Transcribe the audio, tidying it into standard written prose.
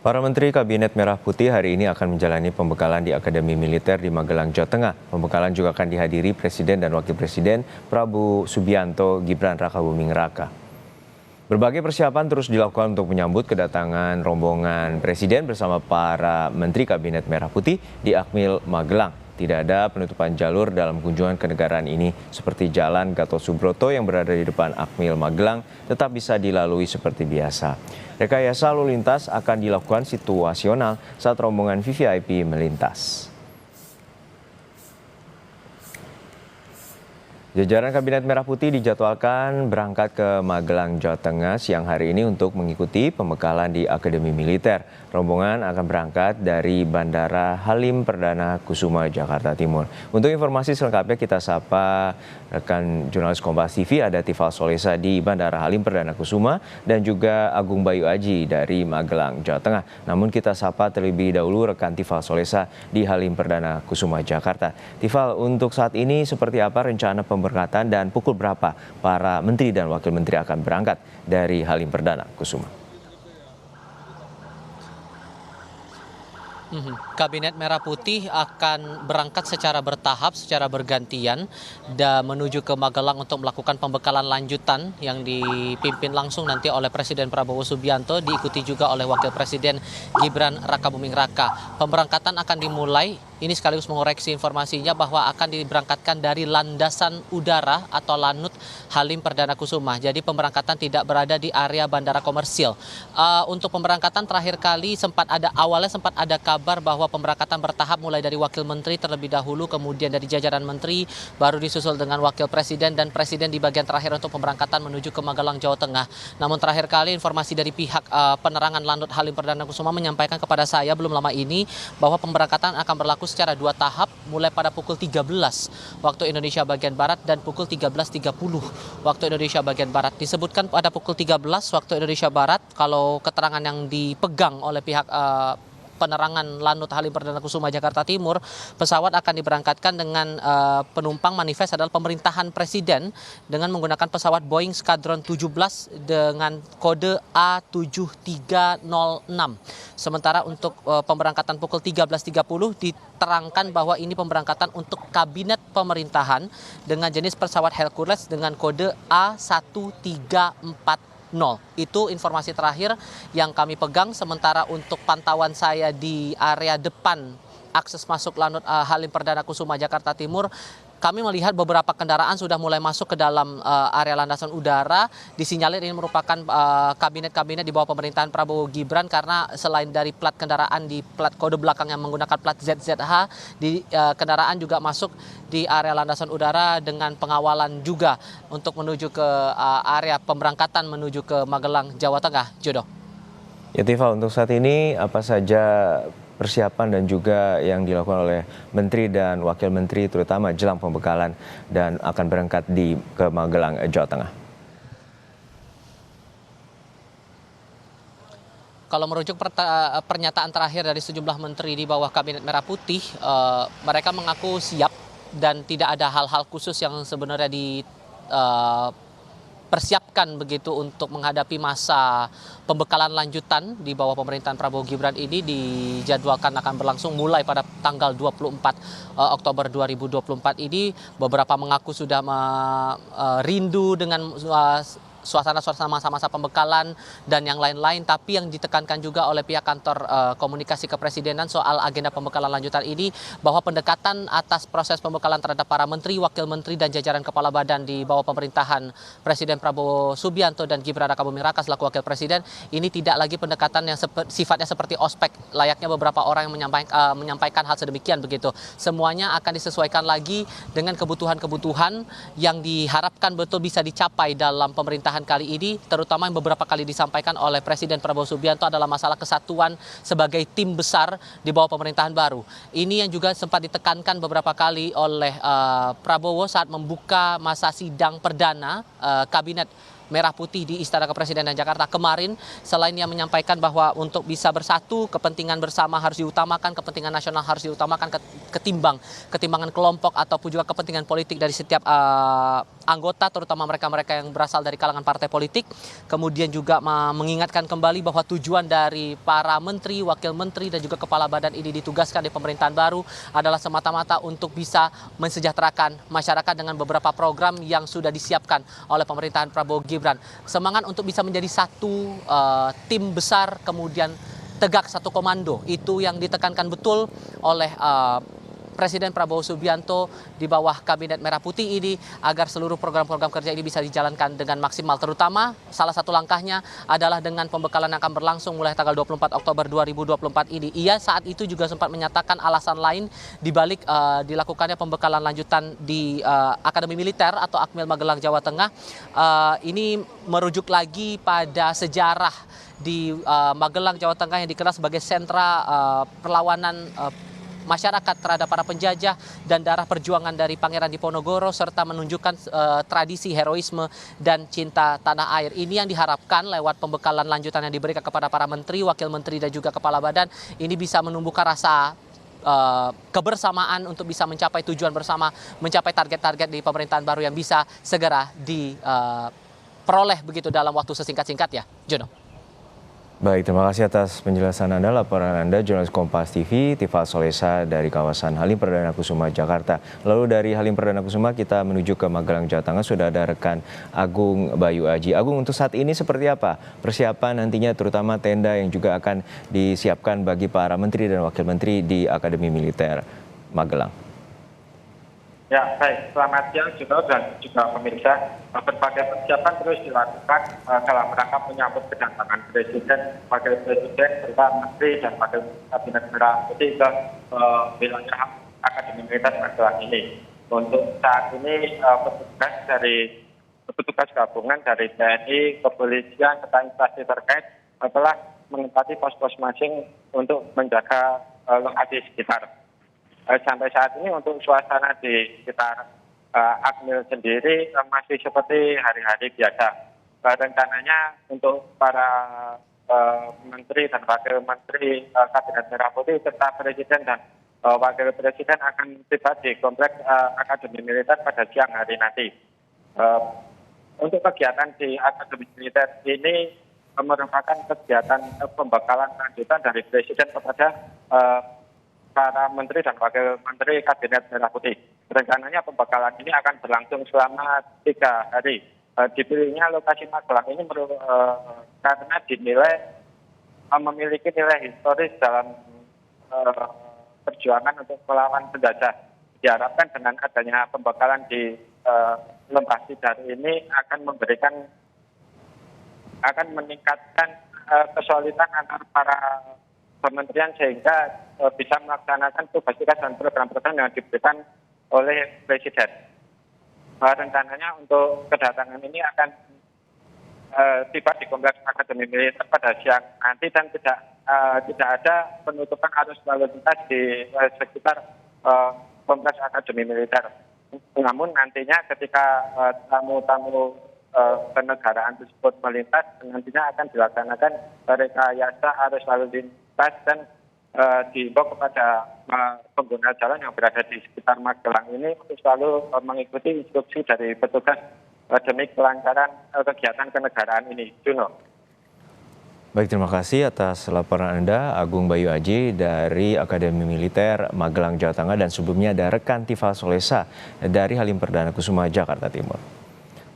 Para Menteri Kabinet Merah Putih hari ini akan menjalani pembekalan di Akademi Militer di Magelang, Jawa Tengah. Pembekalan juga akan dihadiri Presiden dan Wakil Presiden Prabowo Subianto, Gibran Rakabuming Raka. Berbagai persiapan terus dilakukan untuk menyambut kedatangan rombongan Presiden bersama para Menteri Kabinet Merah Putih di Akmil Magelang. Tidak ada penutupan jalur dalam kunjungan kenegaraan ini, seperti Jalan Gatot Subroto yang berada di depan Akmil Magelang tetap bisa dilalui seperti biasa. Rekayasa lalu lintas akan dilakukan situasional saat rombongan VVIP melintas. Jajaran Kabinet Merah Putih dijadwalkan berangkat ke Magelang, Jawa Tengah siang hari ini untuk mengikuti pembekalan di Akademi Militer. Rombongan akan berangkat dari Bandara Halim Perdana Kusuma, Jakarta Timur. Untuk informasi selengkapnya kita sapa rekan jurnalis Kompas TV ada Tifal Solesa di Bandara Halim Perdana Kusuma dan juga Agung Bayu Aji dari Magelang, Jawa Tengah. Namun kita sapa terlebih dahulu rekan Tifal Solesa di Halim Perdana Kusuma, Jakarta. Tifal, untuk saat ini seperti apa rencana pemberangkatan dan pukul berapa para menteri dan wakil menteri akan berangkat dari Halim Perdana Kusuma? Kabinet Merah Putih akan berangkat secara bertahap, secara bergantian dan menuju ke Magelang untuk melakukan pembekalan lanjutan yang dipimpin langsung nanti oleh Presiden Prabowo Subianto, diikuti juga oleh Wakil Presiden Gibran Rakabuming Raka. Pemberangkatan akan dimulai, ini sekaligus mengoreksi informasinya bahwa akan diberangkatkan dari landasan udara atau Lanut Halim Perdana Kusuma. Jadi pemberangkatan tidak berada di area bandara komersil. Untuk pemberangkatan terakhir kali awalnya sempat ada kabar bahwa pemberangkatan bertahap mulai dari wakil menteri terlebih dahulu, kemudian dari jajaran menteri, baru disusul dengan wakil presiden dan presiden di bagian terakhir untuk pemberangkatan menuju ke Magelang, Jawa Tengah. Namun terakhir kali informasi dari pihak penerangan Lanut Halim Perdana Kusuma menyampaikan kepada saya belum lama ini bahwa pemberangkatan akan berlaku secara 2 tahap mulai pada pukul 13 waktu Indonesia bagian Barat dan pukul 13.30 waktu Indonesia bagian Barat. Disebutkan pada pukul 13 waktu Indonesia Barat, kalau keterangan yang dipegang oleh pihak penerangan Lanut Halim Perdana Kusuma Jakarta Timur, pesawat akan diberangkatkan dengan penumpang manifest adalah pemerintahan presiden dengan menggunakan pesawat Boeing Skadron 17 dengan kode A7306. Sementara untuk pemberangkatan pukul 13.30 diterangkan bahwa ini pemberangkatan untuk kabinet pemerintahan dengan jenis pesawat Hercules dengan kode A1340. Itu informasi terakhir yang kami pegang. Sementara untuk pantauan saya di area depan akses masuk Lanut Halim Perdana Kusuma Jakarta Timur, kami melihat beberapa kendaraan sudah mulai masuk ke dalam area landasan udara. Disinyalir ini merupakan kabinet-kabinet di bawah pemerintahan Prabowo Gibran, karena selain dari plat kendaraan di plat kode belakang yang menggunakan plat ZZH, di kendaraan juga masuk di area landasan udara dengan pengawalan juga untuk menuju ke area pemberangkatan menuju ke Magelang, Jawa Tengah. Jodoh. Ya Tifal, untuk saat ini apa saja persiapan dan juga yang dilakukan oleh menteri dan wakil menteri terutama jelang pembekalan dan akan berangkat ke Magelang, Jawa Tengah? Kalau merujuk pernyataan terakhir dari sejumlah menteri di bawah Kabinet Merah Putih, mereka mengaku siap dan tidak ada hal-hal khusus yang sebenarnya persiapkan begitu untuk menghadapi masa pembekalan lanjutan di bawah pemerintahan Prabowo Gibran ini. Dijadwalkan akan berlangsung mulai pada tanggal 24 Oktober 2024 ini. Beberapa mengaku sudah rindu dengan suasana-suasana masa-masa pembekalan dan yang lain-lain, tapi yang ditekankan juga oleh pihak kantor komunikasi kepresidenan soal agenda pembekalan lanjutan ini bahwa pendekatan atas proses pembekalan terhadap para menteri, wakil menteri dan jajaran kepala badan di bawah pemerintahan Presiden Prabowo Subianto dan Gibran Rakabuming Raka selaku wakil presiden ini tidak lagi pendekatan yang sifatnya seperti ospek layaknya beberapa orang yang menyampaikan hal sedemikian begitu. Semuanya akan disesuaikan lagi dengan kebutuhan-kebutuhan yang diharapkan betul bisa dicapai dalam pemerintahan kali ini, terutama yang beberapa kali disampaikan oleh Presiden Prabowo Subianto adalah masalah kesatuan sebagai tim besar di bawah pemerintahan baru. Ini yang juga sempat ditekankan beberapa kali oleh Prabowo saat membuka masa sidang perdana Kabinet Merah Putih di Istana Kepresidenan Jakarta kemarin. Selain yang menyampaikan bahwa untuk bisa bersatu, kepentingan bersama harus diutamakan, kepentingan nasional harus diutamakan ketimbangan kelompok ataupun juga kepentingan politik dari setiap anggota, terutama mereka-mereka yang berasal dari kalangan partai politik. Kemudian juga mengingatkan kembali bahwa tujuan dari para menteri, wakil menteri, dan juga kepala badan ini ditugaskan di pemerintahan baru adalah semata-mata untuk bisa mensejahterakan masyarakat dengan beberapa program yang sudah disiapkan oleh pemerintahan Prabowo Gibran. Semangat untuk bisa menjadi satu tim besar, kemudian tegak satu komando, itu yang ditekankan betul oleh Presiden Prabowo Subianto di bawah Kabinet Merah Putih ini, agar seluruh program-program kerja ini bisa dijalankan dengan maksimal. Terutama salah satu langkahnya adalah dengan pembekalan yang akan berlangsung mulai tanggal 24 Oktober 2024 ini. Ia saat itu juga sempat menyatakan alasan lain dibalik dilakukannya pembekalan lanjutan di Akademi Militer atau Akmil Magelang, Jawa Tengah. Ini merujuk lagi pada sejarah di Magelang, Jawa Tengah yang dikenal sebagai sentra perlawanan masyarakat terhadap para penjajah dan darah perjuangan dari Pangeran Diponegoro, serta menunjukkan tradisi heroisme dan cinta tanah air. Ini yang diharapkan lewat pembekalan lanjutan yang diberikan kepada para menteri, wakil menteri, dan juga kepala badan, ini bisa menumbuhkan rasa kebersamaan untuk bisa mencapai tujuan bersama, mencapai target-target di pemerintahan baru yang bisa segera diperoleh begitu dalam waktu sesingkat-singkat ya, Jono. Baik, terima kasih atas penjelasan Anda, laporan Anda, jurnalis Kompas TV, Tifa Solesa dari kawasan Halim Perdana Kusuma, Jakarta. Lalu dari Halim Perdana Kusuma kita menuju ke Magelang, Jawa Tengah, sudah ada rekan Agung Bayu Aji. Agung, untuk saat ini seperti apa persiapan nantinya, terutama tenda yang juga akan disiapkan bagi para menteri dan wakil menteri di Akademi Militer Magelang? Ya, baik. Selamat siang, Juno, dan juga pemirsa. Berbagai persiapan terus dilakukan dalam rangka menyambut kedatangan Presiden, Wakil Presiden, serta Menteri dan Wakil Kabinet Merah Putih ke wilayah Akademi Militer Magelang ini. Untuk saat ini petugas gabungan dari TNI, kepolisian, serta instansi terkait telah menempati pos-pos masing untuk menjaga lokasi sekitar. Sampai saat ini untuk suasana di sekitar Akmil sendiri masih seperti hari-hari biasa. Rencananya untuk para menteri dan wakil menteri Kabinet Merah Putih serta Presiden dan Wakil Presiden akan tiba di kompleks Akademi Militer pada siang hari nanti. Untuk kegiatan di Akademi Militer ini merupakan kegiatan pembekalan lanjutan dari Presiden kepada para menteri dan wakil menteri Kabinet Merah Putih. Rencananya pembekalan ini akan berlangsung selama 3 hari. Dipilihnya lokasi Magelang ini karena dinilai memiliki nilai historis dalam perjuangan untuk melawan penjajah. Diharapkan dengan adanya pembekalan di Lembah Sidar ini akan meningkatkan kesulitan antar para kementerian sehingga bisa melaksanakan tugas-tugas dan program-program yang diberikan oleh Presiden. Rencananya untuk kedatangan ini akan tiba di kompleks Akademi Militer pada siang nanti dan tidak ada penutupan arus lalu lintas di sekitar kompleks Akademi Militer. Namun nantinya ketika tamu-tamu kenegaraan tersebut melintas, nantinya akan dilaksanakan rekayasa arus lalu lintas dan diimbau kepada pengguna jalan yang berada di sekitar Magelang ini untuk selalu mengikuti instruksi dari petugas demi kelancaran kegiatan kenegaraan ini. Juno. Baik, terima kasih atas laporan Anda, Agung Bayu Aji dari Akademi Militer Magelang, Jawa Tengah, dan sebelumnya ada rekan Tifa Solesa dari Halim Perdana Kusuma, Jakarta Timur.